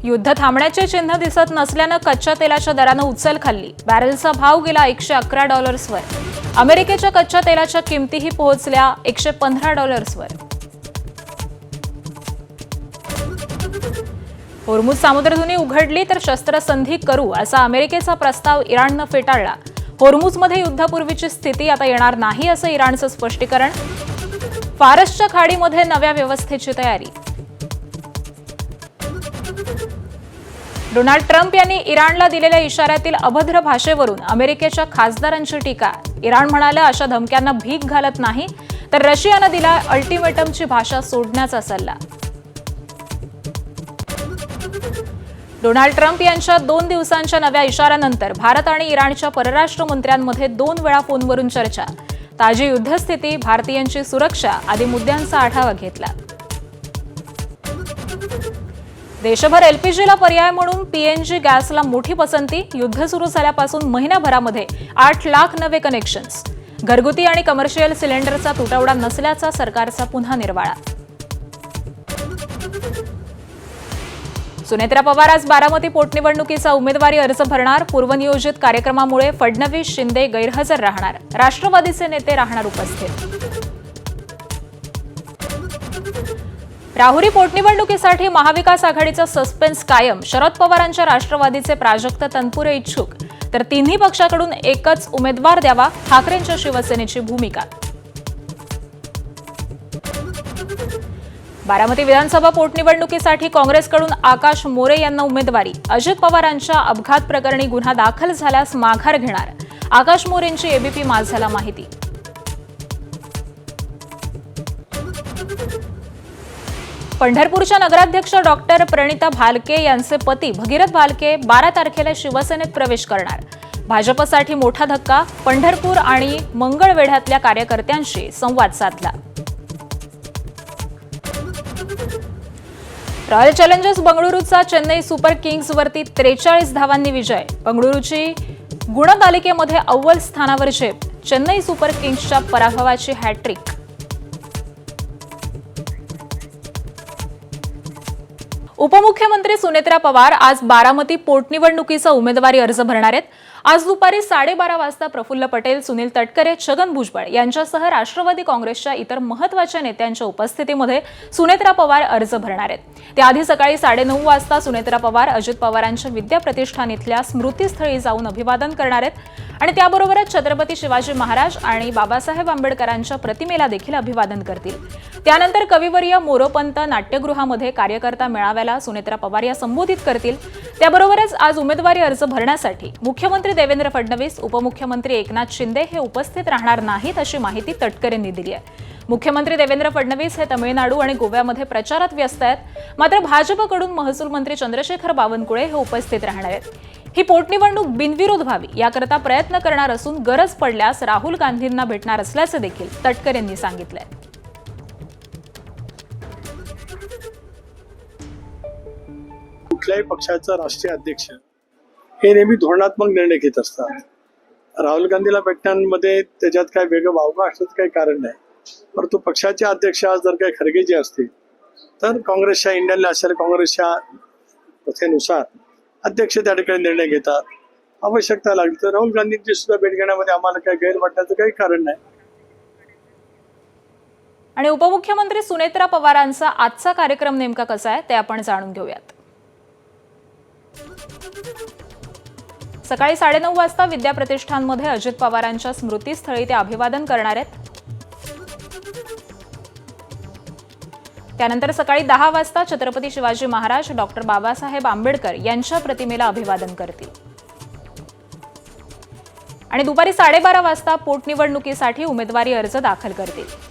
युद्ध थांबण्याचे चिन्ह दिसत नसल्यानं कच्च्या तेलाच्या दरानं उचल खाल्ली। बॅरेलचा भाव गेला $111वर। अमेरिकेच्या कच्च्या तेलाच्या किमतीही पोहोचल्या $115वर। होर्मुझ सामुद्रधुनी उघडली तर शस्त्रसंधी करू असा अमेरिकेचा प्रस्ताव इराणनं फेटाळला। होर्मुझमध्ये युद्धापूर्वीची स्थिती आता येणार नाही असं इराणचं स्पष्टीकरण। फारसच्या खाडीमध्ये नव्या व्यवस्थेची तयारी। डोनाल्ड ट्रम्प यांनी इराणला दिलेल्या इशाऱ्यातील अभद्र भाषेवरून अमेरिकेच्या खासदारांची टीका। इराण म्हणाले अशा धमक्यांना भीक घालत नाही, तर रशियानं दिला अल्टिमेटमची भाषा सोडण्याचा सल्ला। डोनाल्ड ट्रम्प यांच्या 2 दिवसांच्या नव्या इशाऱ्यानंतर भारत आणि इराणच्या परराष्ट्र मंत्र्यांमध्ये 2 वेळा फोनवरून चर्चा। ताजी युद्धस्थिती, भारतीयांची सुरक्षा आदी मुद्द्यांचा आढावा घेतला। देशभर एलपीजीला पर्याय म्हणून पीएनजी गॅसला मोठी पसंती। युद्ध सुरू झाल्यापासून महिन्याभरामध्ये 8 लाख नवे कनेक्शन्स। घरगुती आणि कमर्शियल सिलेंडरचा तुटवडा नसल्याचा सरकारचा पुन्हा निर्वाळा। सुनेत्रा पवार आज बारामती पोटनिवडणुकीचा उमेदवारी अर्ज भरणार। पूर्वनियोजित कार्यक्रमामुळे फडणवीस शिंदे गैरहजर राहणार। राष्ट्रवादीचे नेते राहणार उपस्थित। राहुरी पोटनिवडणुकीसाठी महाविकास आघाडीचा सस्पेन्स कायम। शरद पवारांच्या राष्ट्रवादीचे प्राजक्त तनपुरे इच्छुक, तर तिन्ही पक्षाकडून एकच उमेदवार द्यावा, ठाकरेंच्या शिवसेनेची भूमिका। बारामती विधानसभा पोटनिवडणुकीसाठी काँग्रेसकडून आकाश मोरे यांना उमेदवारी। अजित पवारांच्या अपघात प्रकरणी गुन्हा दाखल झाल्यास माघार घेणार। आकाश मोरेंची एबीपी माझाला माहिती। पंढरपूरच्या नगराध्यक्ष डॉक्टर प्रणिता भालके यांचे पती भगीरथ भालके 12 तारखेला शिवसेनेत प्रवेश करणार। भाजपसाठी मोठा धक्का। पंढरपूर आणि मंगळवेढ्यातल्या कार्यकर्त्यांशी संवाद साधला। रॉयल चॅलेंजर्स बंगळुरूचा चेन्नई सुपर किंग्सवरती 43 धावांनी विजय। बंगळुरूची गुणतालिकेमध्ये अव्वल स्थानावर झेप। चेन्नई सुपर किंग्सच्या पराभवाची हॅट्रिक। उपमुख्यमंत्री सुनेत्रा पवार आज बारामती पोटनिवडणुकीचा उमेदवारी अर्ज भरणार आहेत। आज दुपारी 12:30 वाजता प्रफुल्ल पटेल, सुनील तटकरे, छगन भुजबळ यांच्यासह राष्ट्रवादी काँग्रेसच्या इतर महत्त्वाच्या नेत्यांच्या उपस्थितीमध्ये सुनेत्रा पवार अर्ज भरणार आहेत। त्याआधी सकाळी 9:30 वाजता सुनेत्रा पवार अजित पवारांच्या विद्या प्रतिष्ठान इथल्या स्मृतीस्थळी जाऊन अभिवादन करणार आहेत आणि त्याबरोबरच छत्रपती शिवाजी महाराज आणि बाबासाहेब आंबेडकरांच्या प्रतिमेला देखील अभिवादन करतील। त्यानंतर कविवर्य मोरोपंत नाट्यगृहामध्ये कार्यकर्ता मेळाव्याला सुनेत्रा पवार या संबोधित करतील। त्याबरोबरच आज उमेदवारी अर्ज भरण्यासाठी मुख्यमंत्री देवेंद्र फडणवीस, उपमुख्यमंत्री एकनाथ शिंदे हे उपस्थित राहणार नाहीत अशी माहिती तटकरेंनी दिली आहे। मुख्यमंत्री देवेंद्र फडणवीस हे तमिळनाडू आणि गोव्यामध्ये प्रचारात व्यस्त आहेत, मात्र भाजपकडून महसूल मंत्री चंद्रशेखर बावनकुळे हे उपस्थित राहणार आहेत। ही पोटनिवडणूक बिनविरोध व्हावी याकरता प्रयत्न करणार असून गरज पडल्यास राहुल गांधींना भेटणार असल्याचे देखील तटकरेंनी सांगितलंय। कुठल्याही पक्षाचा राष्ट्रीय अध्यक्ष हे नेहमी धोरणात्मक निर्णय घेत असतात। राहुल गांधीला भेटण्यामध्ये त्याच्यात काय वेगळं वावगं असण्याचं काही कारण नाही, परंतु पक्षाचे अध्यक्ष जर काही खरगे जे असतील तर काँग्रेसच्या इंडियन नॅशनल काँग्रेसच्या प्रथेनुसार अध्यक्ष त्या ठिकाणी निर्णय घेतात। आवश्यकता लागली तर राहुल गांधींची सुद्धा भेट घेण्यामध्ये आम्हाला काही गैर वाटण्याचं काही कारण नाही। आणि उपमुख्यमंत्री सुनेत्रा पवारांचा आजचा कार्यक्रम नेमका कसा आहे ते आपण जाणून घेऊयात। सकाळी 9:30 वाजता विद्या प्रतिष्ठानमध्ये अजित पवारांच्या स्मृतीस्थळी ते अभिवादन करणार आहेत। त्यानंतर सकाळी 10 वाजता छत्रपती शिवाजी महाराज, डॉक्टर बाबासाहेब आंबेडकर यांच्या प्रतिमेला अभिवादन करतील आणि दुपारी 12:30 वाजता पोटनिवडणुकीसाठी उमेदवारी अर्ज दाखल करतील।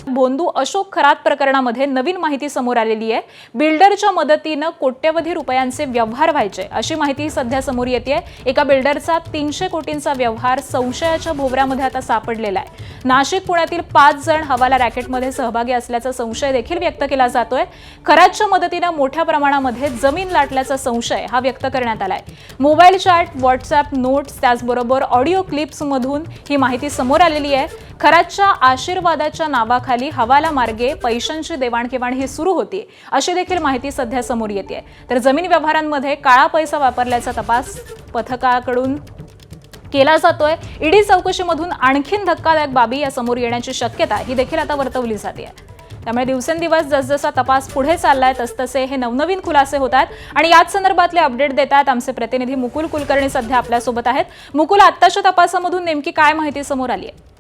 बोंदू अशोक खरात प्रकरणामध्ये नवीन माहिती समोर आलेली आहे। बिल्डरच्या मदतीने कोट्यवधी रुपयांचे व्यवहार व्हायचे अशी माहिती सध्या समोर येते। एका बिल्डरचा 300 कोटींचा व्यवहार संशयाच्या भोवऱ्यामध्ये आता सापडलेला आहे। नाशिक पुण्यातील 5 जण हवाला रॅकेटमध्ये सहभागी असल्याचा संशय देखील व्यक्त केला जातोय। खरातच्या मदतीने मोठ्या प्रमाणामध्ये जमीन लाटल्याचा संशय हा व्यक्त करण्यात आलाय। मोबाईल चॅट, व्हॉट्सअप नोट्स त्याचबरोबर ऑडिओ क्लिप्स मधून ही माहिती समोर आलेली आहे। खराच्या आशीर्वादाच्या नावाखाली हवाला मार्गे पैशांची देवाणघेवाण ही सुरू होती अशी देखील माहिती सध्या समोर येते. तर जमीन व्यवहारांमध्ये काळा पैसा वापरल्याचा तपास पथकाकडून केला जातोय. ईडी चौकशीमधून आणखीन धक्कादायक बाबी या समोर येण्याची शक्यता ही देखील आता वर्तवली जाते. त्यामुळे दिवसेंदिवस जसजसा तपास पुढे चाललाय तसतसे हे नवनवीन खुलासे होतात आणि याच संदर्भातले अपडेट देतात आमचे प्रतिनिधी मुकुल कुलकर्णी सध्या आपल्यासोबत आहेत. मुकुल, आत्ताच्या तपासामधून नेमकी काय माहिती समोर आली आहे?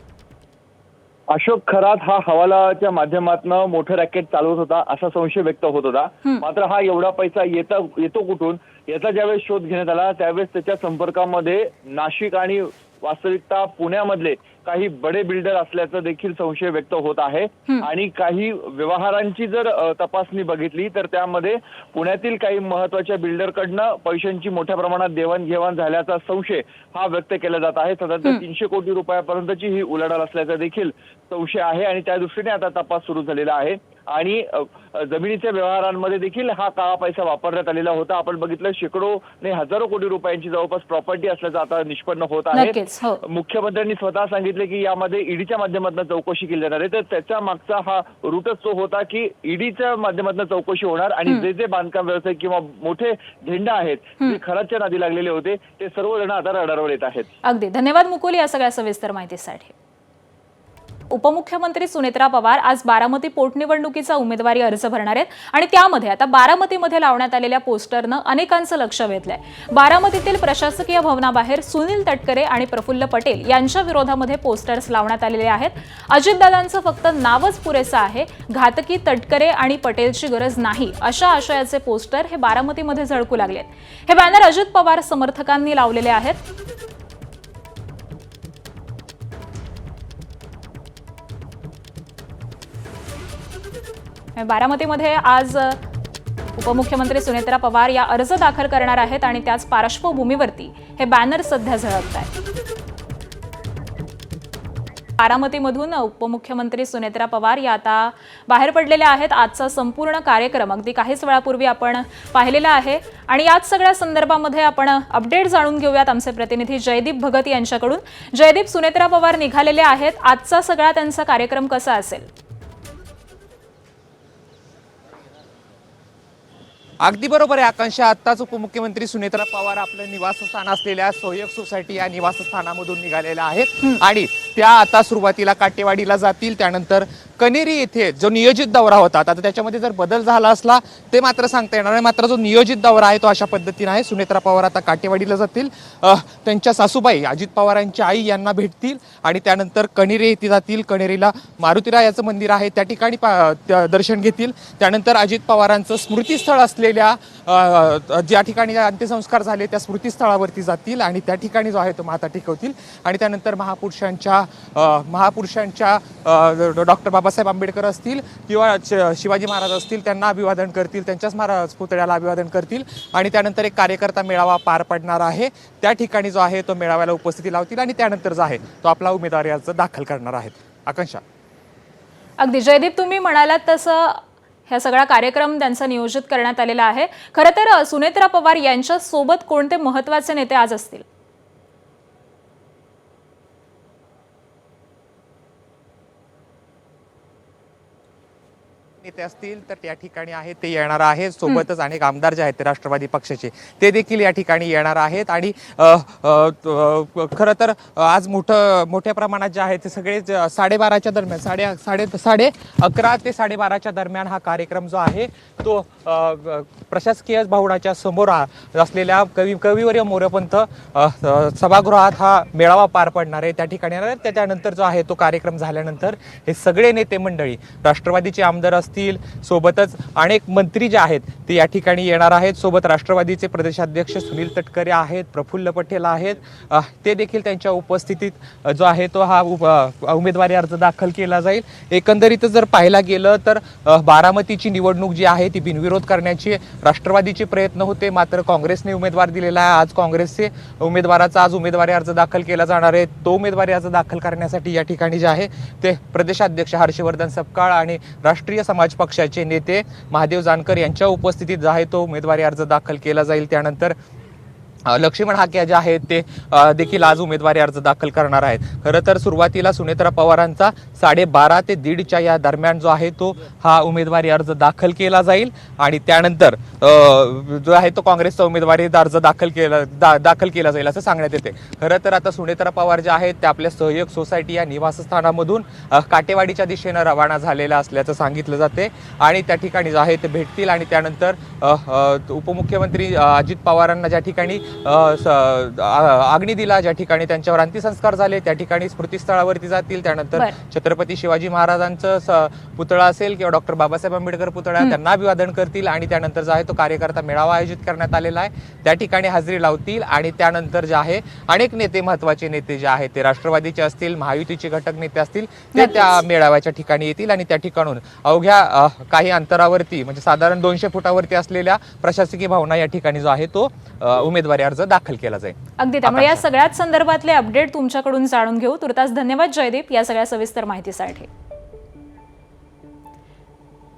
अशोक खरात हा हवालाच्या माध्यमातून मोठं रॅकेट चालवत होता असा संशय व्यक्त होत होता. मात्र हा एवढा पैसा येतो कुठून याचा ज्यावेळेस शोध घेण्यात आला त्यावेळेस त्याच्या संपर्कामध्ये नाशिक आणि वास्तविकता पुण्यामधले काही बडे बिल्डर असल्याचं देखील संशय व्यक्त होत आहे. आणि काही व्यवहारांची जर तपासणी बघितली तर त्यामध्ये पुण्यातील काही महत्वाच्या बिल्डरकडनं पैशांची मोठ्या प्रमाणात देवाणघेवाण झाल्याचा संशय हा व्यक्त केला जात आहे. साधारणतः 300 कोटी रुपयापर्यंतची ही उलाढाल असल्याचा देखील संशय आहे आणि त्या दृष्टीने आता तपास सुरू झालेला आहे. आणि जमिनीच्या व्यवहारांमध्ये देखील हा काळा पैसा वापरण्यात आलेला होता. आपण बघितलं शेकडो ने हजारो कोटी रुपयांची जवळपास प्रॉपर्टी असल्याचं आता निष्पन्न होत आहे. मुख्यमंत्र्यांनी स्वतः सांगितले की यामध्ये ईडीच्या माध्यमातून चौकशी केली जाणार आहे. तर त्याच्या मागचा हा रूटच तो होता की ईडीच्या माध्यमातून चौकशी होणार आणि जे बांधकाम व्यवसाय किंवा मोठे झेंडा आहेत जे खराच्या नादी लागलेले होते ते सर्वजण आता रडारवर येत आहेत. अगदी धन्यवाद मुकुल या सगळ्या सविस्तर माहितीसाठी. उपमुख्यमंत्री सुनेत्रा पवार आज बारामती पोटनिवडणुकीचा उमेदवारी अर्ज भरणार आहेत आणि त्यामध्ये आता बारामतीमध्ये लावण्यात आलेल्या पोस्टरनं अनेकांचं लक्ष वेधलंय. बारामतीतील प्रशासकीय भवनाबाहेर सुनील तटकरे आणि प्रफुल्ल पटेल यांच्या विरोधामध्ये पोस्टर्स लावण्यात आलेले आहेत. अजितदादांचं फक्त नावच पुरेसं आहे, घातकी तटकरे आणि पटेलची गरज नाही अशा आशयाचे पोस्टर हे बारामतीमध्ये झळकू लागलेत. हे बॅनर अजित पवार समर्थकांनी लावलेले आहेत. बारामतीमध्ये आज उपमुख्यमंत्री सुनेत्रा पवार या अर्ज दाखल करणार आहेत आणि त्याच पार्श्वभूमीवरती हे बॅनर सध्या झळकत आहेत. बारामतीमधून उपमुख्यमंत्री सुनेत्रा पवार या आता बाहेर पडलेल्या आहेत. आजचा संपूर्ण कार्यक्रम अगदी काहीच वेळापूर्वी आपण पाहिलेला आहे आणि याच सगळ्या संदर्भामध्ये आपण अपडेट जाणून घेऊयात आमचे प्रतिनिधी जयदीप भगत यांच्याकडून. जयदीप, सुनेत्रा पवार निघालेले आहेत, आजचा सगळा त्यांचा कार्यक्रम कसा असेल? अगदी बरोबर आहे आकांक्षा. आत्ताच उपमुख्यमंत्री सुनेत्रा पवार आपलं निवासस्थान असलेल्या सोयग सोसायटी या निवासस्थानामधून निघालेल्या आहेत आणि त्या आता सुरुवातीला काटेवाडीला जातील. त्यानंतर कनेरी येथे जो नियोजित दौरा होता आता त्याच्यामध्ये जर बदल झाला असला ते मात्र सांगता येणार नाही. मात्र जो नियोजित दौरा आहे तो अशा पद्धतीने आहे. सुनेत्रा पवार आता काटेवाडीला जातील, त्यांच्या सासूबाई अजित पवारांच्या आई यांना भेटतील आणि त्यानंतर कनेरी येथे जातील. कनेरीला मारुतीरायाचं मंदिर आहे त्या ठिकाणी दर्शन घेतील. त्यानंतर अजित पवारांचं स्मृतीस्थळ असलेल्या ज्या ठिकाणी अंत्यसंस्कार झाले त्या स्मृतीस्थळावरती जातील आणि त्या ठिकाणी जो आहे तो माथा टेकवतील. आणि त्यानंतर महापुरुषांच्या डॉक्टर बाबासाहेब आंबेडकर असतील किंवा शिवाजी महाराज असतील त्यांना अभिवादन करतील, त्यांच्याच महाराज पुतळ्याला अभिवादन करतील आणि त्यानंतर एक कार्यकर्ता मेळावा पार पडणार आहे. त्या ठिकाणी जो आहे तो मेळाव्याला उपस्थिती लावतील आणि त्यानंतर जो आहे तो आपला उमेदवारी अर्ज दाखल करणार आहेत. आकांक्षा. अगदी जयदीप, तुम्ही म्हणालात तसं हा सगळा कार्यक्रम त्यांचा नियोजित करण्यात आलेला आहे. खरं तर सुनेत्रा पवार यांच्या सोबत कोणते महत्त्वाचे नेते आज असतील? नेते असतील तर त्या ठिकाणी आहेत ते येणार आहेत. सोबतच अनेक आमदार जे आहेत ते राष्ट्रवादी पक्षाचे ते देखील या ठिकाणी येणार आहेत. आणि खरं तर आज मोठ्या प्रमाणात जे आहे ते सगळे 12:30च्या दरम्यान 11:30 ते 12:30च्या दरम्यान हा कार्यक्रम जो आहे तो प्रशासकीय भवनाच्या समोर असलेल्या कविवर्य मोरपंत सभागृहात हा मेळावा पार पडणार आहे. त्या ठिकाणी येणार आहे. त्यानंतर जो आहे तो कार्यक्रम झाल्यानंतर हे सगळे नेते मंडळी राष्ट्रवादीचे आमदार असतील, सोबतच अनेक मंत्री जे आहेत ते या ठिकाणी येणार आहेत. सोबत राष्ट्रवादीचे प्रदेशाध्यक्ष सुनील तटकरे आहेत, प्रफुल्ल पटेल आहेत, ते देखील त्यांच्या उपस्थितीत जो आहे तो हा उमेदवारी अर्ज दाखल केला जाईल. एकंदरीत जर पाहायला गेलं तर बारामतीची निवडणूक जी आहे ती बिनविरोध करण्याचे राष्ट्रवादीचे प्रयत्न होते. मात्र काँग्रेसने उमेदवार दिलेला आहे. आज काँग्रेसचे उमेदवाराचा आज उमेदवारी अर्ज दाखल केला जाणार आहे. तो उमेदवारी अर्ज दाखल करण्यासाठी या ठिकाणी जे आहे ते प्रदेशाध्यक्ष हर्षवर्धन सपकाळ आणि राष्ट्रीय समाज पक्षाचे नेते महादेव जानकर यांच्या उपस्थितीत जो आहे तो उमेदवारी अर्ज दाखल केला जाईल. त्यानंतर लक्ष्मण हाके जे आहेत ते देखील आज उमेदवारी अर्ज दाखल करणार आहेत. खरं तर सुरुवातीला सुनेत्रा पवारांचा 12:30 ते 1:30 या दरम्यान जो आहे तो हा उमेदवारी अर्ज दाखल केला जाईल आणि त्यानंतर जो आहे तो काँग्रेसचा उमेदवारी अर्ज दाखल केला जाईल असं सांगण्यात येते. खरं तर आता सुनेत्रा पवार जे आहेत ते आपल्या सहयोग सोसायटी या निवासस्थानामधून काटेवाडीच्या दिशेनं रवाना झालेला असल्याचं सांगितलं जाते आणि त्या ठिकाणी जे आहे ते भेटतील आणि त्यानंतर उपमुख्यमंत्री अजित पवारांना ज्या ठिकाणी अग्नी दिला, ज्या ठिकाणी त्यांच्यावर अंत्यसंस्कार झाले त्या ठिकाणी स्मृतीस्थळावरती जातील. त्यानंतर छत्रपती शिवाजी महाराजांचं पुतळा असेल किंवा डॉक्टर बाबासाहेब आंबेडकर पुतळा त्यांना अभिवादन करतील आणि त्यानंतर जो आहे तो कार्यकर्ता मेळावा आयोजित करण्यात आलेला आहे त्या ठिकाणी हजेरी लावतील आणि त्यानंतर जे आहे अनेक नेते, महत्वाचे नेते जे आहेत ते राष्ट्रवादीचे असतील, महायुतीचे घटक नेते असतील ते त्या मेळाव्याच्या ठिकाणी येतील आणि त्या ठिकाणून अवघ्या काही अंतरावरती म्हणजे साधारण 200 फुटावरती असलेल्या प्रशासकीय भवना या ठिकाणी जो आहे तो उमेदवारी अर्ज दाखल केला जाईल. अगदी त्यामुळे या सगळ्याच संदर्भातले अपडेट तुमच्याकडून जाणून घेऊ. तुर्तास धन्यवाद जयदीप या सगळ्या सविस्तर माहितीसाठी.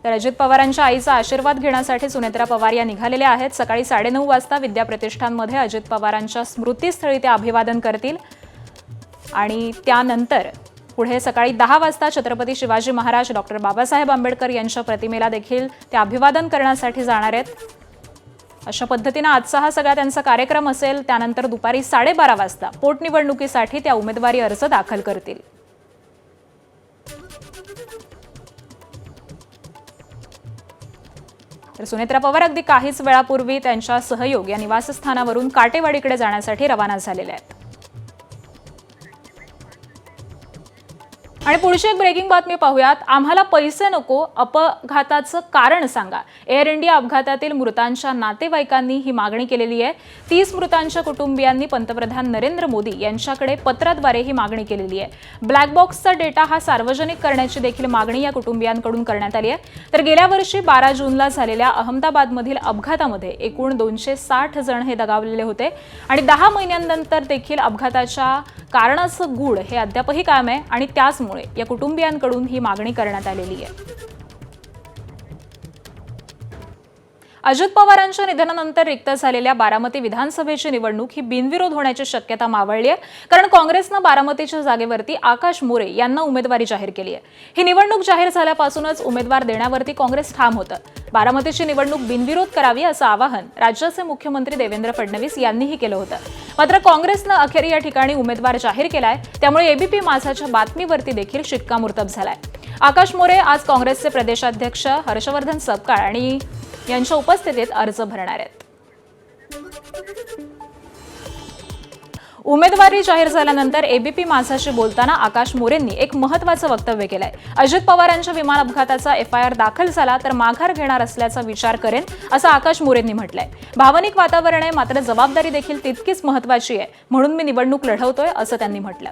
तर अजित पवारांच्या आईचा आशीर्वाद घेण्यासाठी सुनेत्रा पवार या निघालेल्या आहेत. सकाळी 9:30 वाजता विद्या प्रतिष्ठानमध्ये अजित पवारांच्या स्मृतीस्थळी ते अभिवादन करतील आणि त्यानंतर पुढे सकाळी 10 वाजता छत्रपती शिवाजी महाराज, डॉक्टर बाबासाहेब आंबेडकर यांच्या प्रतिमेला देखील ते अभिवादन करण्यासाठी जाणार आहेत. अशा पद्धतीने आजचा हा सगळा त्यांचा कार्यक्रम असेल. त्यानंतर दुपारी 12:30 वाजता पोटनिवडणुकीसाठी त्या उमेदवारी अर्ज दाखल करतील. तर सुनेत्रा पवार अगदी काहीच वेळापूर्वी त्यांच्या सहयोग या निवासस्थानावरून काटेवाडीकडे जाण्यासाठी रवाना झालेले आहेत. आणि पुढची एक ब्रेकिंग बातमी पाहूयात. आम्हाला पैसे नको, अपघाताचं कारण सांगा. एअर इंडिया अपघातातील मृतांच्या नातेवाईकांनी ही मागणी केलेली आहे. 30 मृतांच्या कुटुंबियांनी पंतप्रधान नरेंद्र मोदी यांच्याकडे पत्राद्वारे ही मागणी केलेली आहे. ब्लॅक बॉक्सचा डेटा हा सार्वजनिक करण्याची देखील मागणी या कुटुंबियांकडून करण्यात आली आहे. तर गेल्या वर्षी 12 जूनला झालेल्या अहमदाबादमधील अपघातामध्ये एकूण 260 जण हे दगावलेले होते आणि 10 महिन्यांनंतर देखील अपघाताच्या कारणाचं गूढ हे अद्यापही कायम आहे आणि त्याचमुळे या कुटुंबियांकडून ही मागणी करण्यात आलेली आहे. अजित पवारांच्या निधनानंतर रिक्त झालेल्या बारामती विधानसभेची निवडणूक ही बिनविरोध होण्याची शक्यता मावळली आहे. कारण काँग्रेसनं बारामतीच्या जागेवरती आकाश मोरे यांना उमेदवारी जाहीर केली आहे. ही निवडणूक जाहीर झाल्यापासूनच उमेदवार देण्यावरती काँग्रेस ठाम होतं. बारामतीची निवडणूक बिनविरोध करावी असं आवाहन राज्याचे मुख्यमंत्री देवेंद्र फडणवीस यांनीही केलं होतं. मात्र काँग्रेसनं अखेर या ठिकाणी उमेदवार जाहीर केलाय. त्यामुळे एबीपी माझाच्या बातमीवरती देखील शिक्कामोर्तब झालाय. आकाश मोरे आज काँग्रेसचे प्रदेशाध्यक्ष हर्षवर्धन सपकाळ आणि यांच्या उपस्थितीत अर्ज भरणार आहेत. उमेदवारी जाहीर झाल्यानंतर एबीपी माझाशी बोलताना आकाश मोरेंनी एक महत्त्वाचं वक्तव्य केलंय. अजित पवारांच्या विमान अपघाताचा FIR दाखल झाला तर माघार घेणार असल्याचा विचार करेन असं आकाश मोरेंनी म्हटलंय. भावनिक वातावरण आहे मात्र जबाबदारी देखील तितकीच महत्त्वाची आहे म्हणून मी निवडणूक लढवतोय असं त्यांनी म्हटलं.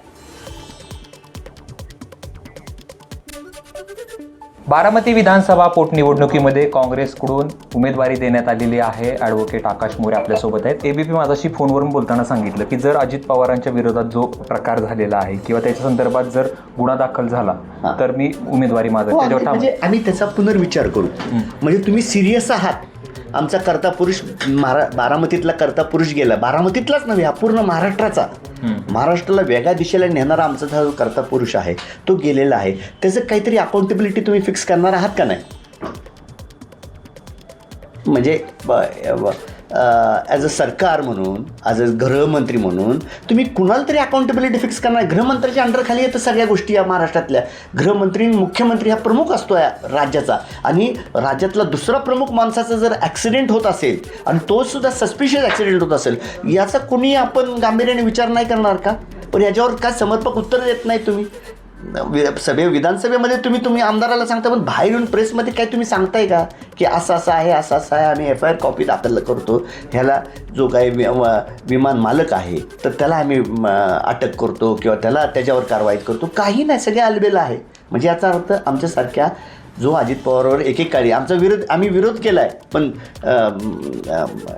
बारामती विधानसभा पोटनिवडणुकीमध्ये काँग्रेसकडून उमेदवारी देण्यात आलेली आहे. ॲडव्होकेट आकाश मोरे आपल्यासोबत आहेत. एबीपी माझाशी फोनवरून बोलताना सांगितलं की जर अजित पवारांच्या विरोधात जो प्रकार झालेला आहे किंवा त्याच्या संदर्भात जर गुन्हा दाखल झाला तर मी उमेदवारी त्याच्यावर म्हणजे आम्ही त्याचा पुनर्विचार करू. म्हणजे तुम्ही सिरियस आहात. आमचा कर्ता पुरुष बारामतीतला कर्ता पुरुष गेला. बारामतीतलाच नव्हे, हा पूर्ण महाराष्ट्राचा, महाराष्ट्राला वेगळ्या दिशेला नेणारा आमचा जो कर्ता पुरुष आहे तो गेलेला आहे. त्याचं काहीतरी अकाउंटेबिलिटी तुम्ही फिक्स करणार आहात का नाही? म्हणजे ॲज अ सरकार म्हणून, ॲज अ गृहमंत्री म्हणून तुम्ही कुणाला तरी अकाउंटेबिलिटी फिक्स करणार. गृहमंत्र्याच्या अंडरखाली येतं सगळ्या गोष्टी या महाराष्ट्रातल्या. गृहमंत्री, मुख्यमंत्री हा प्रमुख असतो या राज्याचा आणि राज्यातला दुसरा प्रमुख माणसाचा जर ॲक्सिडेंट होत असेल आणि तो सुद्धा सस्पिशियस ॲक्सिडेंट होत असेल याचा कुणी आपण गांभीर्याने विचार नाही करणार का? पण याच्यावर काय समर्पक उत्तर देत नाही तुम्ही. विधानसभेमध्ये तुम्ही आमदाराला सांगता पण बाहेर येऊन प्रेसमध्ये काय तुम्ही सांगताय का की असं आहे आम्ही FIR कॉपी दाखल करतो, ह्याला जो काही विमान मालक आहे तर त्याला आम्ही अटक करतो किंवा त्याच्यावर कारवाई करतो? काही नाही, सगळे अलबेला आहे. म्हणजे याचा अर्थ आमच्यासारख्या जो अजित पवारवर एकेकाळी आम्ही विरोध केला आहे पण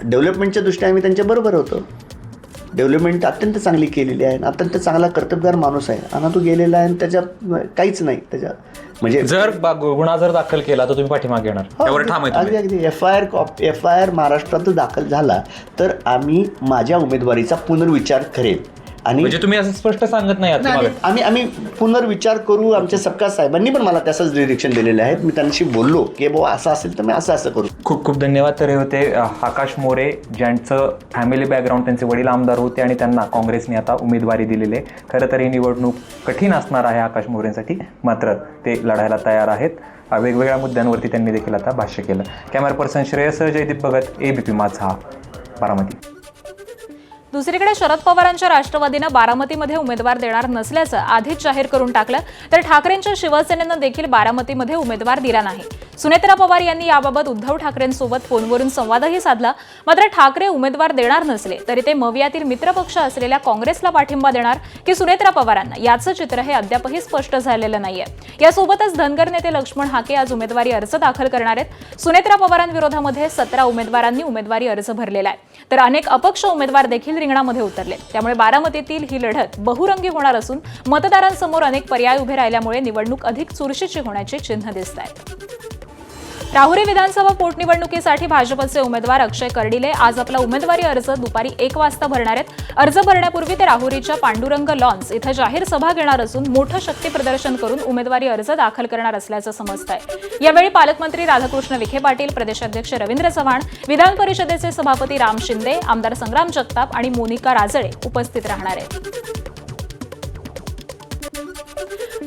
डेव्हलपमेंटच्या दृष्टीने आम्ही त्यांच्याबरोबर होतो. डेव्हलपमेंट अत्यंत चांगली केलेली आहे, अत्यंत चांगला कर्तबगार माणूस आहे आणि तो गेलेला आहे आणि त्याच्या काहीच नाही, त्याच्या म्हणजे जर गुन्हा जर दाखल केला तर तुम्ही पाठीमागे येणार, त्यावर ठाम आहे तुम्ही? अगदी एफ आय आर महाराष्ट्रात दाखल झाला तर आम्ही माझ्या उमेदवारीचा पुनर्विचार करेल. आणि म्हणजे तुम्ही असं स्पष्ट सांगत नाही आहात मागे? आम्ही पुनर्विचार करू. आमच्या सपकाळ साहेबांनी पण मला त्याचंच डिरेक्शन दिलेले आहेत. मी त्यांच्याशी बोललो की बाबा असं असेल तर मी असं करू. खूप खूप धन्यवाद. तर हे होते आकाश मोरे, ज्यांचं फॅमिली बॅकग्राऊंड, त्यांचे वडील आमदार होते आणि त्यांना काँग्रेसने आता उमेदवारी दिलेली आहे. खरं तर ही निवडणूक कठीण असणार आहे आकाश मोरेंसाठी, मात्र ते लढायला तयार आहेत. वेगवेगळ्या मुद्द्यांवरती त्यांनी देखील आता भाष्य केलं. Camera person Shreyas Jaydeep Bhagat, ABP Majha, Baramati. दुसरीकडे शरद पवारांच्या राष्ट्रवादीनं बारामतीमध्ये उमेदवार देणार नसल्याचं आधीच जाहीर करून टाकलं, तर ठाकरेंच्या शिवसेनेनं देखील बारामतीमध्ये उमेदवार दिला नाही. सुनेत्रा पवार यांनी याबाबत उद्धव ठाकरेंसोबत फोनवरून संवादही साधला. मात्र ठाकरे उमेदवार देणार नसले तरी ते मवियातील मित्रपक्ष असलेल्या काँग्रेसला पाठिंबा देणार की सुनेत्रा पवारांना, याचं चित्र हे अद्यापही स्पष्ट झालेलं नाहीये. यासोबतच धनगर नेते लक्ष्मण हाके आज उमेदवारी अर्ज दाखल करणार आहेत. सुनेत्रा पवारांविरोधामध्ये 17 उमेदवारांनी उमेदवारी अर्ज भरलेला आहे, तर अनेक अपक्ष उमेदवार देखील रिंगणामध्ये उतरले. त्यामुळे बारामतीतील ही लढत बहुरंगी होणार असून मतदारांसमोर अनेक पर्याय उभे राहिल्यामुळे निवडणूक अधिक चुरशीची होण्याची चिन्ह दिसत आहेत. राहुरी विधानसभा पोटनिवडणुकीसाठी भाजपचे उमेदवार अक्षय कर्डिले आज आपला उमेदवारी अर्ज दुपारी 1 वाजता भरणार आहेत. अर्ज भरण्यापूर्वी ते राहुरीच्या पांडुरंग लॉन्स इथं जाहीर सभा घेणार असून मोठं शक्ती प्रदर्शन करून उमेदवारी अर्ज दाखल करणार असल्याचं समजतंय. यावेळी पालकमंत्री राधाकृष्ण विखे पाटील, प्रदेशाध्यक्ष रवींद्र चव्हाण, विधान परिषदेचे सभापती राम शिंदे, आमदार संग्राम जगताप आणि मोनिका राजळे उपस्थित राहणार आहेत.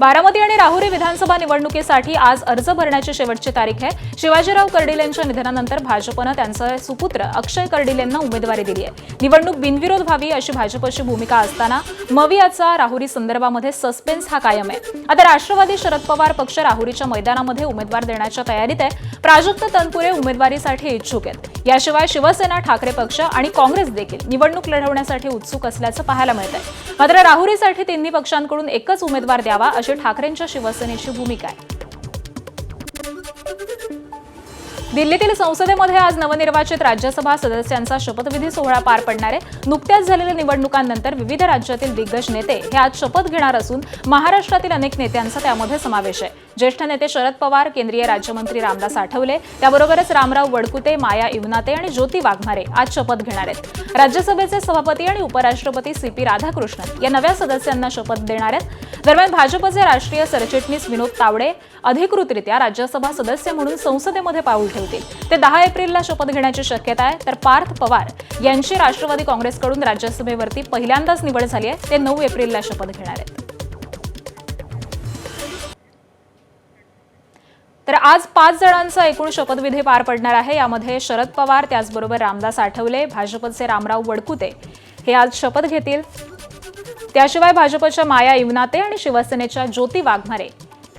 बारामती आणि राहुरी विधानसभा निवडणुकीसाठी आज अर्ज भरण्याची शेवटची तारीख आहे. शिवाजीराव कर्डिलेंच्या निधनानंतर भाजपनं त्यांचा सुपुत्र अक्षय कर्डिलेंना उमेदवारी दिली आहे. निवडणूक बिनविरोध व्हावी अशी भाजपची भूमिका असताना मवियाचा राहुरी संदर्भामध्ये सस्पेन्स हा कायम आहे. आता राष्ट्रवादी शरद पवार पक्ष राहुरीच्या मैदानामध्ये उमेदवार देण्याच्या तयारीत आहे. प्राजक्त तनपुरे उमेदवारीसाठी इच्छुक आहेत. याशिवाय शिवसेना, ठाकरे पक्ष आणि काँग्रेस देखील निवडणूक लढवण्यासाठी उत्सुक असल्याचं पाहायला मिळत आहे. मात्र राहुरीसाठी तिन्ही पक्षांकडून एकच उमेदवार द्यावा अशी ठाकरेंच्या शिवसेनेची भूमिका आहे. दिल्लीतील संसदेमध्ये आज नवनिर्वाचित राज्यसभा सदस्यांचा शपथविधी सोहळा पार पडणार आहे. नुकत्याच झालेल्या निवडणुकांनंतर विविध राज्यातील दिग्गज नेते हे आज शपथ घेणार असून महाराष्ट्रातील अनेक नेत्यांचा त्यामध्ये समावेश आहे. ज्येष्ठ नेते शरद पवार, केंद्रीय राज्यमंत्री रामदास आठवले, त्याबरोबरच रामराव वडकुते, माया इवनाते आणि ज्योती वाघमारे आज शपथ घेणार आहेत. राज्यसभेचे सभापती आणि उपराष्ट्रपती CP राधाकृष्णन या नव्या सदस्यांना शपथ देणार आहेत. दरम्यान भाजपचे राष्ट्रीय सरचिटणीस विनोद तावडे अधिकृतरित्या राज्यसभा सदस्य म्हणून संसदेमध्ये पाऊल ठेवतील. ते 10 एप्रिलला शपथ घेण्याची शक्यता आहे. तर पार्थ पवार यांची राष्ट्रवादी काँग्रेसकडून राज्यसभेवरती पहिल्यांदाच निवड झाली आहे. ते 9 एप्रिलला शपथ घेणार आहेत. तर आज 5 जणांचा एकूण शपथविधी पार पडणार आहे. यामध्ये शरद पवार, त्याचबरोबर रामदास आठवले, भाजपचे रामराव वडकुते हे आज शपथ घेतील. त्याशिवाय भाजपच्या माया इवनाते आणि शिवसेनेच्या ज्योती वाघमारे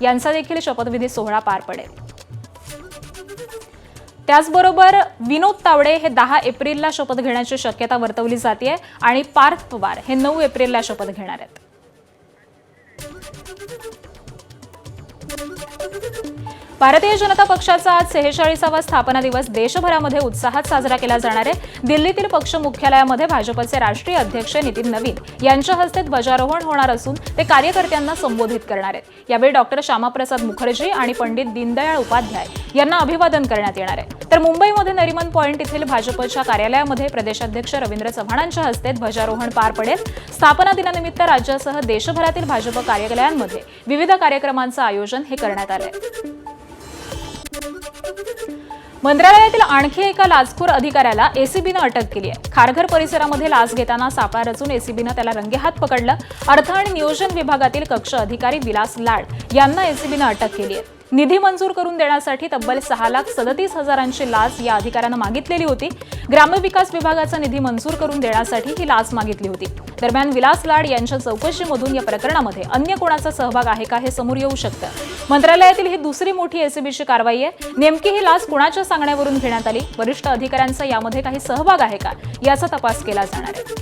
यांचा देखील शपथविधी सोहळा पार पडेल. त्याचबरोबर विनोद तावडे हे 10 एप्रिलला शपथ घेण्याची शक्यता वर्तवली जाते आणि पार्थ पवार हे 9 एप्रिलला शपथ घेणार आहेत. भारतीय जनता पक्षाचा आज 46वा स्थापना दिवस देशभरामध्ये उत्साहात साजरा केला जाणार आहे. दिल्लीतील पक्ष मुख्यालयामध्ये भाजपचे राष्ट्रीय अध्यक्ष नितीन नवीन यांच्या हस्ते ध्वजारोहण होणार असून ते कार्यकर्त्यांना संबोधित करणार आहेत. यावेळी डॉक्टर श्यामाप्रसाद मुखर्जी आणि पंडित दीनदयाळ उपाध्याय यांना अभिवादन करण्यात येणार आहे. तर मुंबईमध्ये नरिमन पॉइंट येथील भाजपच्या कार्यालयामध्ये प्रदेशाध्यक्ष रवींद्र चव्हाणांच्या हस्ते ध्वजारोहण पार पडेल. स्थापना दिनानिमित्त राज्यासह देशभरातील भाजप कार्यालयांमध्ये विविध कार्यक्रमांचं आयोजन हे करण्यात आलं आहे. मंत्रालयातील आणखी एका लाचखोर अधिकाऱ्याला एसीबीनं अटक केली आहे. खारघर परिसरामध्ये लाच घेताना सापळा रचून एसीबीनं त्याला रंगेहात पकडलं. अर्थ आणि नियोजन विभागातील कक्ष अधिकारी विलास लाड यांना एसीबीनं अटक केली आहे. निधी मंजूर करून देण्यासाठी तब्बल 6,37,000ची लाच या अधिकाऱ्यानं मागितलेली होती. ग्रामविकास विभागाचा निधी मंजूर करून देण्यासाठी ही लाच मागितली होती. दरम्यान विलास लाड यांच्या चौकशीमधून या प्रकरणामध्ये अन्य कोणाचा सहभाग आहे का हे समोर येऊ शकतं. मंत्रालयातील ही दुसरी मोठी एसीबीची कारवाई आहे. नेमकी ही लाच कुणाच्या सांगण्यावरून घेण्यात आली, वरिष्ठ अधिकाऱ्यांचा यामध्ये काही सहभाग आहे का याचा तपास केला जाणार आहे.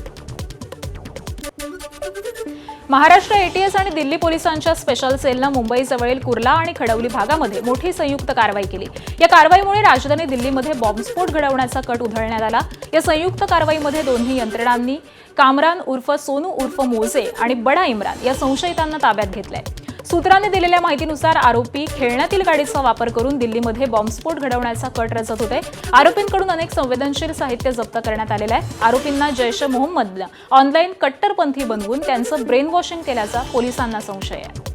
महाराष्ट्र एटीएस आणि दिल्ली पोलिसांच्या स्पेशल सेलनं मुंबईजवळील कुर्ला आणि खडवली भागामध्ये मोठी संयुक्त कारवाई केली. या कारवाईमुळे राजधानी दिल्लीमध्ये बॉम्बस्फोट घडवण्याचा कट उधळण्यात आला. या संयुक्त कारवाईमध्ये दोन्ही यंत्रणांनी कामरान उर्फ सोनू उर्फ मोजे आणि बडा इम्रान या संशयितांना ताब्यात घेतलंय. सूत्रांनी दिलेल्या माहितीनुसार आरोपी खेळण्यातील गाडीचा वापर करून दिल्लीमध्ये बॉम्बस्फोट घडवण्याचा कट रचत होते. आरोपींकडून अनेक संवेदनशील साहित्य जप्त करण्यात आलेलं आहे. आरोपींना जैश ए मोहम्मदला ऑनलाईन कट्टरपंथी बनवून त्यांचं ब्रेन वॉशिंग केल्याचा पोलिसांना संशय आहे.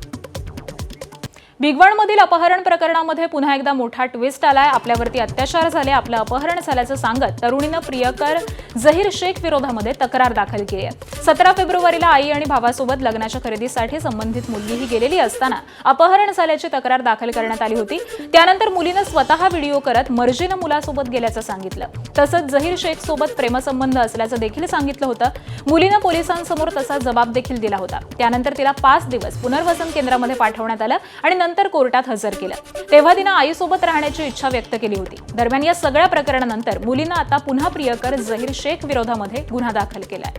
भिगवणमधील अपहरण प्रकरणामध्ये पुन्हा एकदा मोठा ट्विस्ट आलाय. आपल्यावरती अत्याचार झाले, आपलं अपहरण झाल्याचं सांगत तरुणीनं प्रियकर झहीर शेख विरोधामध्ये तक्रार दाखल केली आहे. 17 फेब्रुवारीला आई आणि भावासोबत लग्नाच्या खरेदीसाठी संबंधित मुलगीही गेलेली असताना अपहरण झाल्याची तक्रार दाखल करण्यात आली होती. त्यानंतर मुलीनं स्वतः व्हिडिओ करत मर्जीनं मुलासोबत गेल्याचं सांगितलं. तसंच झहीर शेख सोबत प्रेमसंबंध असल्याचं देखील सांगितलं होतं. मुलीनं पोलिसांसमोर तसा जबाब देखील दिला होता. त्यानंतर तिला 5 दिवस पुनर्वसन केंद्रामध्ये पाठवण्यात आलं आणि नंतर कोर्टात हजर केलं. तेव्हा तिनं आईसोबत राहण्याची इच्छा व्यक्त केली होती. दरम्यान या सगळ्या प्रकरणानंतर मुलीनं आता पुन्हा प्रियकर झहीर शेख विरोधामध्ये गुन्हा दाखल केलाय.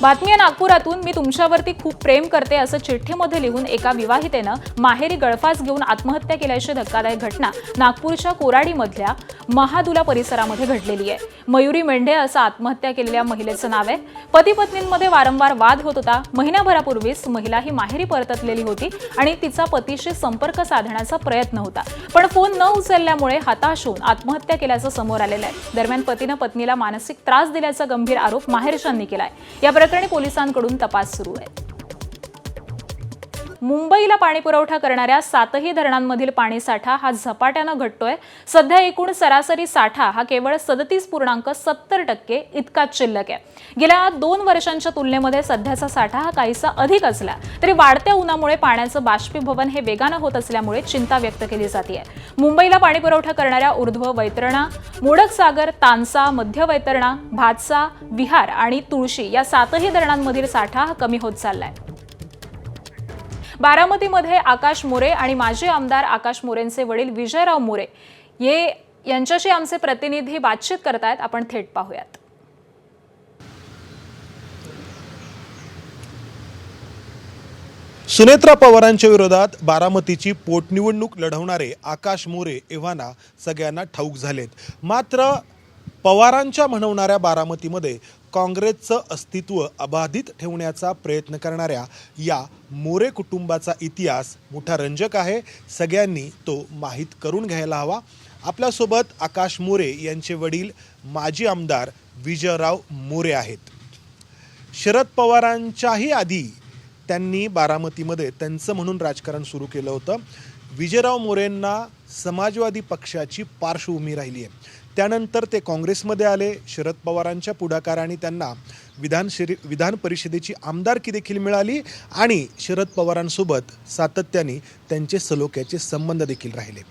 बातमी नागपुरातून. मी तुमच्यावरती खूप प्रेम करते असं चिठ्ठीमध्ये लिहून एका विवाहितेनं माहेरी गळफास घेऊन आत्महत्या केल्याची धक्कादायक घटना नागपूरच्या कोराडीमधल्या महादुला परिसरामध्ये घडलेली आहे. मयुरी मेंढे असं आत्महत्या केलेल्या महिलेचं नाव आहे. पती पत्नींमध्ये वारंवार वाद होत होता. महिन्याभरापूर्वीच महिला ही माहेरी परतलेली होती आणि तिचा पतीशी संपर्क साधण्याचा प्रयत्न होता, पण फोन न उचलल्यामुळे हताश होऊन आत्महत्या केल्याचं समोर आलेलं आहे. दरम्यान पतीनं पत्नीला मानसिक त्रास दिल्याचा गंभीर आरोप माहेरच्यांनी केलाय. या प्रकरणी पोलिसांकडून तपास सुरू आहे. मुंबईला पाणी पुरवठा करणाऱ्या 7ही धरणांमधील पाणीसाठा हा झपाट्यानं घटतोय. सध्या एकूण सरासरी साठा हा केवळ 37.70% इतकाच शिल्लक आहे. गेल्या 2 वर्षांच्या तुलनेमध्ये सध्याचा साठा हा काहीसा अधिक असला तरी वाढत्या उन्हामुळे पाण्याचं बाष्पीभवन हे वेगानं होत असल्यामुळे चिंता व्यक्त केली जाते. मुंबईला पाणी पुरवठा करणाऱ्या ऊर्ध्व वैतरणा, मोडकसागर, तानसा, मध्य वैतरणा, भातसा, विहार आणि तुळशी या 7ही धरणांमधील साठा हा कमी होत चाललाय. बारामतीमध्ये आकाश मोरे आणि माजी आमदार आकाश मोरेंचे वडील विजयराव मोरे यांच्याशी आमचे प्रतिनिधी बातचीत करतायत. आपण थेट पाहूयात. सुनेत्रा पवारांच्या विरोधात बारामतीची पोटनिवडणूक लढवणारे आकाश मोरे एव्हाना सगळ्यांना ठाऊक झालेत. मात्र पवारांच्या म्हणवणाऱ्या बारामतीमध्ये काँग्रेसचं अस्तित्व अबाधित ठेवण्याचा प्रयत्न करणाऱ्या या मोरे कुटुंबाचा इतिहास मोठा रंजक आहे. सगळ्यांनी तो माहीत करून घ्यायला हवा. आपल्यासोबत आकाश मोरे यांचे वडील माजी आमदार विजयराव मोरे आहेत. शरद पवारांच्याही आधी त्यांनी बारामतीमध्ये त्यांचं म्हणून राजकारण सुरू केलं होतं. विजयराव मोरेंना समाजवादी पक्षाची पार्श्वभूमी राहिली आहे. त्यानंतर ते काँग्रेसमध्ये आले. शरद पवारांच्या पुढाकाराने त्यांना विधान परिषदेची आमदारकी देखील मिळाली आणि शरद पवारांसोबत सातत्याने त्यांचे सलोख्याचे संबंध देखील राहिले.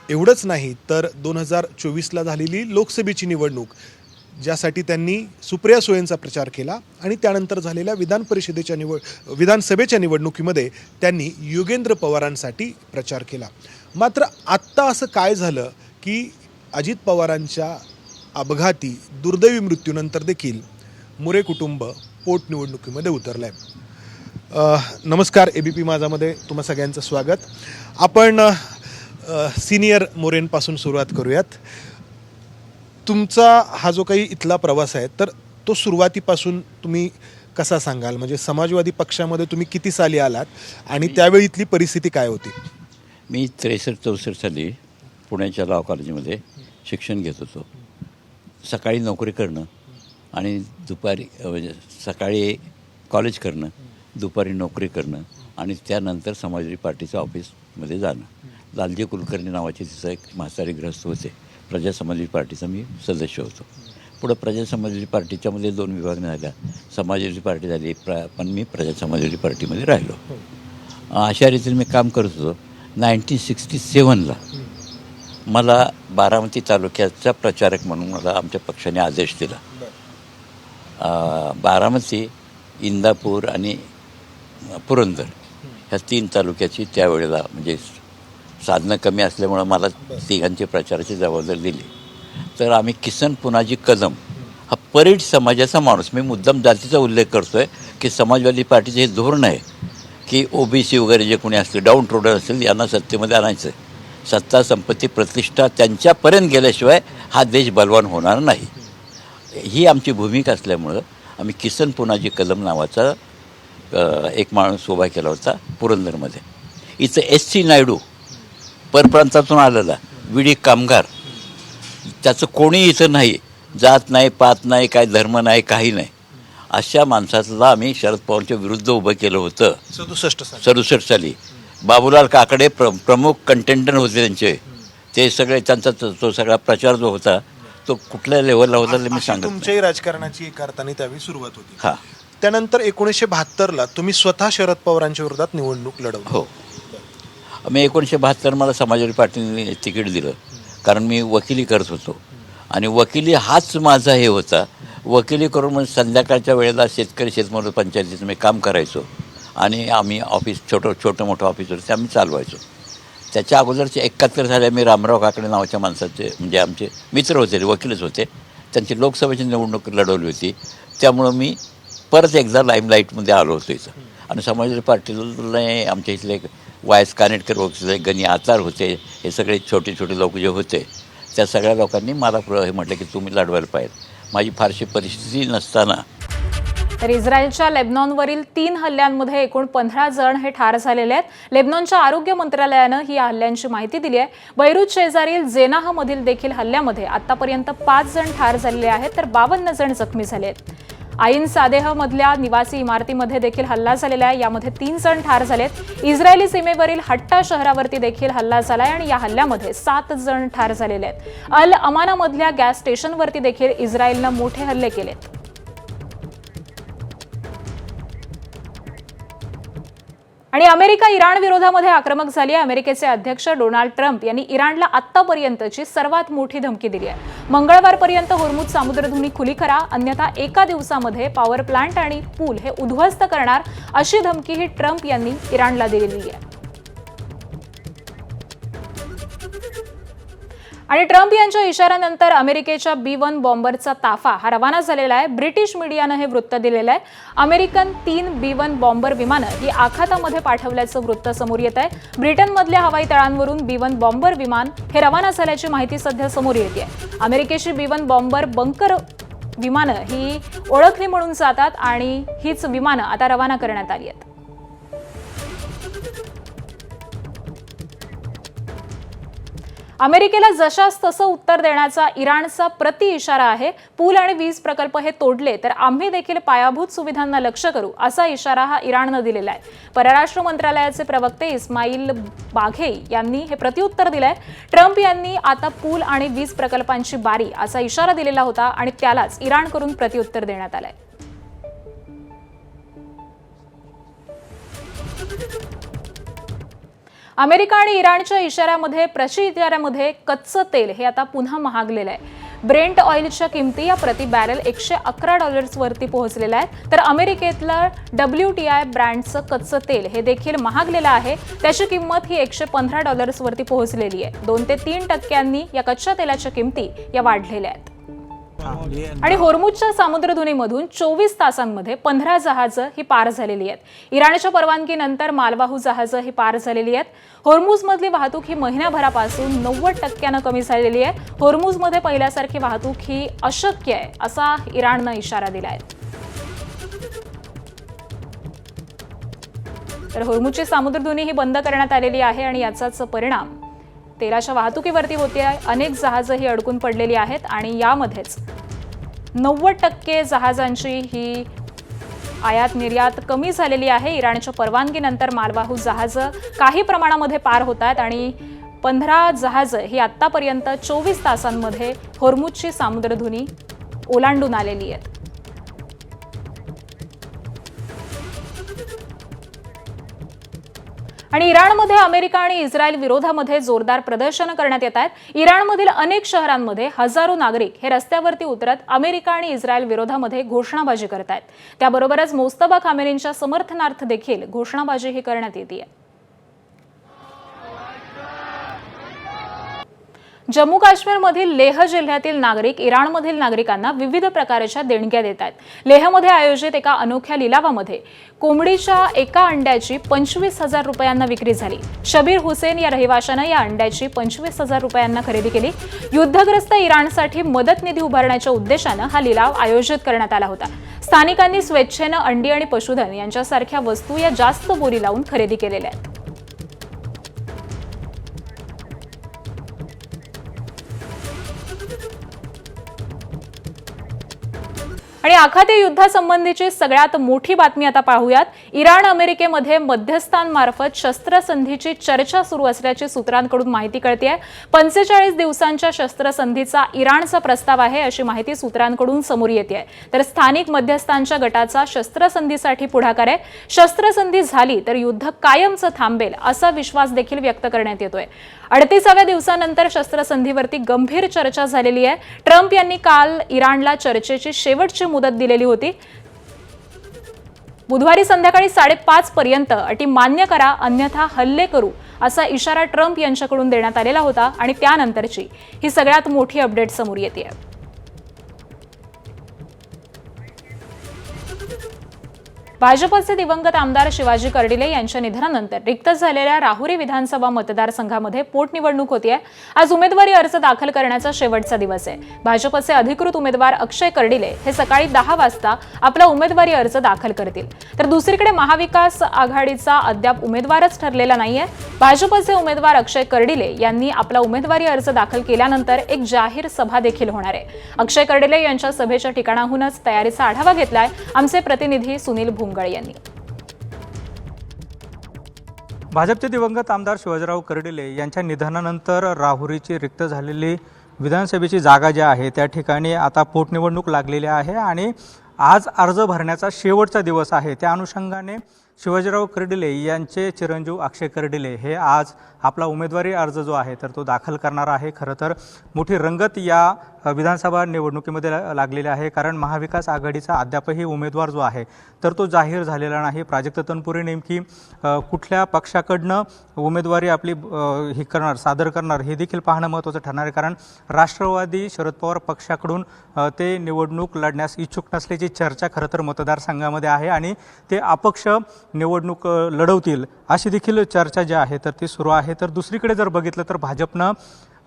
एवढंच नाही तर 2024ला झालेली लोकसभेची निवडणूक ज्यासाठी त्यांनी सुप्रिया सुळेंचा प्रचार केला आणि त्यानंतर झालेल्या विधानसभेच्या निवडणुकीमध्ये त्यांनी योगेंद्र पवारांसाठी प्रचार केला. मात्र आत्ता असं काय झालं की अजित पवारांच्या अपघाती दुर्दैवी मृत्यूनंतर देखील मोरे कुटुंब पोटनिवडणुकीमध्ये उतरलं आहे. नमस्कार, ABP माझामध्ये तुम्हा सगळ्यांचं स्वागत. आपण सिनियर मोरेंपासून सुरुवात करूयात. तुमचा हा जो काही इथला प्रवास आहे तर तो सुरुवातीपासून तुम्ही कसा सांगाल? म्हणजे समाजवादी पक्षामध्ये तुम्ही किती साली आलात आणि त्यावेळी इथली परिस्थिती काय होती? मी 63-64 साली पुण्याच्या लॉ कॉलेजमध्ये शिक्षण घेत होतो. सकाळी नोकरी करणं आणि दुपारी म्हणजे सकाळी कॉलेज करणं, दुपारी नोकरी करणं आणि त्यानंतर समाजवादी पार्टीचं ऑफिसमध्ये जाणं. लालजी कुलकर्णी नावाचे तिचं एक म्हातारी ग्रस्त होते. प्रजा समाजवादी पार्टीचा मी सदस्य होतो. पुढं प्रजा समाजवादी पार्टीच्यामध्ये 2 विभागणी झाल्या. समाजवादी पार्टी झाली पण मी प्रजा समाजवादी पार्टीमध्ये राहिलो. अशा रीतीने मी काम करत होतो. 1967ला मला बारामती तालुक्याचा प्रचारक म्हणून मला आमच्या पक्षाने आदेश दिला. बारामती, इंदापूर आणि पुरंदर ह्या 3 तालुक्याची त्यावेळेला म्हणजे साधनं कमी असल्यामुळं मला तिघांची प्रचाराची जबाबदारी दिली. तर आम्ही किसन पुनाजी कदम हा परीट समाजाचा माणूस, मी मुद्दाम जातीचा उल्लेख करतो आहे की समाजवादी पार्टीचं हे धोरण आहे की OBC वगैरे जे कोणी असतील, डाऊन ट्रोडर असतील, यांना सत्तेमध्ये आणायचं आहे. सत्ता, संपत्ती, प्रतिष्ठा त्यांच्यापर्यंत गेल्याशिवाय हा देश बलवान होणार नाही. ही आमची भूमिका असल्यामुळं आम्ही किसन पुनाजी कदम नावाचा एक माणूस उभा केला होता पुरंदरमध्ये. इथं SC नायडू परप्रांतातून आलेला विडी कामगार, त्याचं कोणी इथं नाही, जात नाही, पात नाही, काय धर्म नाही, काही नाही, अशा माणसाला आम्ही शरद पवारच्या विरुद्ध उभं केलं होतं 67 साली. बाबूलाल काकडे प्रमुख कंटेंडर होते त्यांचे. ते सगळे त्यांचा तो सगळा प्रचार जो होता तो कुठल्या लेवलला होता ते मी सांगत नाही. तुमच्याही राजकारणाची एका अर्थाने त्यावेळी सुरुवात होती. हां, त्यानंतर 1972ला तुम्ही स्वतः शरद पवारांच्या विरोधात निवडणूक लढवली. हो. मी 1972 मला समाजवादी पार्टीने तिकीट दिलं, कारण मी वकिली करत होतो आणि वकिली हाच माझा हे होता. वकिली करून मग संध्याकाळच्या वेळेला शेतकरी शेतमजूर पंचायतीचं मी काम करायचो आणि आम्ही ऑफिस छोटं मोठं ऑफिस होतं ते आम्ही चालवायचो. त्याच्या अगोदरचे 71 साली मी रामराव काकडे नावाच्या माणसाचे, म्हणजे आमचे मित्र होते, वकीलच होते, त्यांची लोकसभेची निवडणूक लढवली होती. त्यामुळं मी परत एकदा लाईमलाईटमध्ये आलो होतो इथं. आणि समाजवादी पार्टीला आमच्या इथले वायस कानेटकर होते, गणी आचार होते, हे सगळे छोटे लोक जे होते त्या सगळ्या लोकांनी मला हे म्हटलं की तुम्ही लढवायला पाहिजे. माझी फारशी परिस्थिती नसताना. तर इस्रायलच्या लेबनॉनवरील 3 हल्ल्यांमध्ये एकूण 15 जण हे ठार झालेले आहेत. लेबनॉनच्या आरोग्य मंत्रालयानं ही हल्ल्यांची माहिती दिली आहे. बैरूत शेजारील जेनाहमधील देखील हल्ल्यामध्ये आतापर्यंत 5 जण ठार झालेले आहेत, तर 52 जण जखमी झाले आहेत. आईन सादेहमधल्या निवासी इमारतीमध्ये देखील हल्ला झालेला आहे, यामध्ये 3 जण ठार झालेत. इस्रायली सीमेवरील हट्टा शहरावरती देखील हल्ला झालाय आणि या हल्ल्यामध्ये 7 जण ठार झालेले आहेत. अल अमानामधल्या गॅस स्टेशनवरती देखील इस्रायलनं मोठे हल्ले केलेत. आणि अमेरिका इराण विरोधामध्ये आक्रमक झाली आहे. अमेरिकेचे अध्यक्ष डोनाल्ड ट्रम्प यांनी इराणला आतापर्यंतची सर्वात मोठी धमकी दिली आहे. मंगळवारपर्यंत होर्मुझ सामुद्रधुनी खुली करा, अन्यथा एका दिवसामध्ये पॉवर प्लांट आणि पूल हे उद्ध्वस्त करणार, अशी धमकी ही ट्रम्प यांनी इराणला दिलेली आहे. आणि ट्रम्प यांच्या इशाऱ्यानंतर अमेरिकेच्या B-1 बॉम्बरचा ताफा हा रवाना झालेला आहे. ब्रिटिश मीडियानं हे वृत्त दिलेलं आहे. अमेरिकन 3 B-1 बॉम्बर विमानं ही आखातामध्ये पाठवल्याचं वृत्त समोर येत आहे. ब्रिटनमधल्या हवाई तळांवरून B-1 बॉम्बर विमान हे रवाना झाल्याची माहिती सध्या समोर येते. अमेरिकेची B-1 बॉम्बर बंकर विमानं ही ओळखली म्हणून जातात आणि हीच विमानं आता रवाना करण्यात आली आहेत. अमेरिकेला जशास तसं उत्तर देण्याचा इराणचा प्रति इशारा आहे. पूल आणि वीज प्रकल्प हे तोडले तर आम्ही देखील पायाभूत सुविधांना लक्ष्य करू, असा इशारा हा इराणनं दिलेला आहे. परराष्ट्र मंत्रालयाचे प्रवक्ते इस्माईल बाघे यांनी हे प्रत्युत्तर दिलंय. ट्रम्प यांनी आता पूल आणि वीज प्रकल्पांची बारी असा इशारा दिलेला होता आणि त्यालाच इराणकडून प्रत्युत्तर देण्यात आलंय. अमेरिका आणि इराणच्या इशाऱ्यामध्ये इशाऱ्यामध्ये कच्चं तेल हे आता पुन्हा महागलेलं आहे. ब्रेंट ऑइलच्या किमती या प्रति बॅरल $111 वरती पोहोचलेल्या आहेत. तर अमेरिकेतलं WTI ब्रँडचं कच्चं तेल हे देखील महागलेलं आहे. त्याची किंमत ही $115 वरती पोहोचलेली आहे. 2 ते 3% या कच्च्या तेलाच्या किमती या वाढलेल्या आहेत. आणि होर्मुझच्या सामुद्रधुनीमधून 24 तासांमध्ये 15 जहाजं ही पार झालेली आहेत. इराणच्या परवानगीनंतर मालवाहू जहाजं ही पार झालेली आहेत. होर्मुझमधली वाहतूक ही महिन्याभरापासून 90% कमी झालेली आहे. होर्मुझमध्ये पहिल्यासारखी वाहतूक ही अशक्य आहे, असा इराणनं इशारा दिला आहे. तर होर्मुझची सामुद्रधुनी ही बंद करण्यात आलेली आहे आणि याचाच परिणाम तेलाच्या वाहतुकीवरती होते आहे. अनेक जहाजं ही अडकून पडलेली आहेत आणि यामध्येच 90% जहाजांची ही आयात निर्यात कमी झालेली आहे. इराणच्या परवानगीनंतर मालवाहू जहाजं काही प्रमाणामध्ये पार होत आहेत आणि 15 जहाजं ही आतापर्यंत 24 तासांमध्ये होर्मुझची सामुद्रधुनी ओलांडून आलेली आहेत. आणि इराणमध्ये अमेरिका आणि इस्रायल विरोधामध्ये जोरदार प्रदर्शनं करण्यात येत आहेत. इराणमधील अनेक शहरांमध्ये हजारो नागरिक हे रस्त्यावरती उतरत अमेरिका आणि इस्रायल विरोधामध्ये घोषणाबाजी करत आहेत. त्याबरोबरच मोस्तफा खामेनींच्या समर्थनार्थ देखील घोषणाबाजी ही करण्यात येते. जम्मू काश्मीरमधील लेह जिल्ह्यातील नागरिक इराणमधील नागरिकांना विविध प्रकारच्या देणग्या देत आहेत। लेहमध्ये आयोजित एका अनोख्या लिलावामध्ये कोंबडीच्या एका अंड्याची 25,000 रुपयांना विक्री झाली। शबीर हुसेन या रहिवाशानं या अंड्याची 25,000 रुपयांना खरेदी केली। युद्धग्रस्त इराणसाठी मदत निधी उभारण्याच्या उद्देशानं हा लिलाव आयोजित करण्यात आला होता। स्थानिकांनी स्वेच्छेनं अंडी आणि पशुधन यांच्यासारख्या वस्तू या जास्त बोली लावून खरेदी केलेल्या आहेत। आणि आखाती युद्धासंबंधीची सगळ्यात मोठी बातमी आता पाहूयात। इराण अमेरिकेमध्ये मध्यस्थांमार्फत शस्त्रसंधीची चर्चा सुरू असल्याची सूत्रांकडून माहिती कळतेय। 45 दिवसांच्या शस्त्रसंधीचा इराणचा प्रस्ताव आहे अशी माहिती सूत्रांकडून समोर येते। तर स्थानिक मध्यस्थांच्या गटाचा शस्त्रसंधीसाठी पुढाकार आहे। शस्त्रसंधी झाली तर युद्ध कायमचं थांबेल असा विश्वास देखील व्यक्त करण्यात येतोय। 38व्या दिवसानंतर शस्त्रसंधीवरती गंभीर चर्चा झालेली आहे। ट्रम्प यांनी काल इराणला चर्चेची शेवटची मुदत दिलेली होती। बुधवारी संध्याकाळी 5:30 पर्यंत अटी मान्य करा अन्यथा हल्ले करू असा इशारा ट्रम्प यांच्याकडून देण्यात आलेला होता आणि त्यानंतरची ही सगळ्यात मोठी अपडेट समोर येते। भाजपचे दिवंगत आमदार शिवाजी कर्डिले यांच्या निधनानंतर रिक्त झालेल्या राहुरी विधानसभा मतदारसंघामध्ये पोटनिवडणूक होतीये। आज उमेदवारी अर्ज दाखल करण्याचा शेवटचा दिवस आहे। भाजपचे अधिकृत उमेदवार अक्षय कर्डिले हे सकाळी 10 वाजता आपला उमेदवारी अर्ज दाखल करतील। तर दुसरीकडे महाविकास आघाडीचा अद्याप उमेदवारच ठरलेला नाहीये। भाजपचे उमेदवार अक्षय कर्डिले यांनी आपला उमेदवारी अर्ज दाखल केल्यानंतर एक जाहीर सभा देखील होणार आहे। अक्षय कर्डिले यांच्या सभेच्या ठिकाणाहूनच तयारीचा आढावा घेतलाय आमचे प्रतिनिधी सुनील यांनी। भाजपचे दिवंगत आमदार शिवाजीराव कर्डिले यांच्या निधनानंतर राहुरीची रिक्त झालेली विधानसभेची जागा जी आहे त्या ठिकाणी आता पोटनिवडणूक लागलेली आहे आणि आज अर्ज भरण्याचा शेवटचा दिवस आहे। त्या अनुषंगाने शिवाजीराव कर्डिले यांचे चिरंजीव अक्षय कर्डिले हे आज आपला उमेदवारी अर्ज जो आहे तर तो दाखल करणार आहे। खरं तर मोठी रंगत या विधानसभा निवडणुकीमध्ये लागलेली आहे, कारण महाविकास आघाडीचा अद्यापही उमेदवार जो आहे तर तो जाहीर झालेला नाही। प्राजक्त तनपुरे नेमकी कुठल्या पक्षाकडनं उमेदवारी आपली सादर करणार हे देखील पाहणं महत्त्वाचं ठरणार आहे, कारण राष्ट्रवादी शरद पवार पक्षाकडून ते निवडणूक लढण्यास इच्छुक नसल्याची चर्चा खरं तर मतदारसंघामध्ये आहे आणि ते अपक्ष निवडणूक लढवतील अशी देखील चर्चा जी आहे तर ती सुरू आहे। तर दुसरीकडे जर बघितलं तर भाजपनं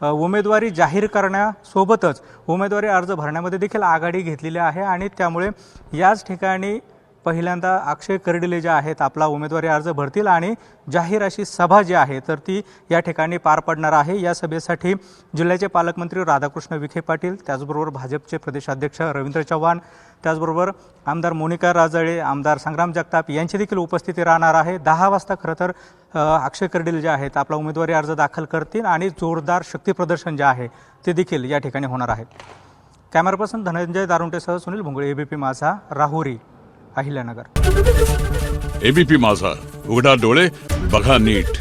उमेदवारी जाहीर करण्यासोबतच उमेदवारी अर्ज भरण्यामध्ये देखील आघाडी घेतलेली आहे आणि त्यामुळे याच ठिकाणी पहिल्यांदा अक्षय कर्डिले जे आहेत आपला उमेदवारी अर्ज भरतील आणि जाहीर अशी सभा जी आहे तर ती या ठिकाणी पार पडणार आहे। या सभेसाठी जिल्ह्याचे पालकमंत्री राधाकृष्ण विखे पाटील, त्याचबरोबर भाजपचे प्रदेशाध्यक्ष रवींद्र चव्हाण, त्याचबरोबर आमदार मोनिका राजळे, आमदार संग्राम जगताप यांची देखील उपस्थिती राहणार आहे। 10 वाजता खरं तर अक्षय कर्डिले जे आहेत आपला उमेदवारी अर्ज दाखल करतील आणि जोरदार शक्ती प्रदर्शन जे आहे ते देखील या ठिकाणी होणार आहे। कॅमेरा पर्सन धनंजय दारुंटेसह सुनील भुंगळे, एबीपी माझा, राहुरी, अहिल्यानगर। एबीपी माझा, उघडा डोळे बघा नीट।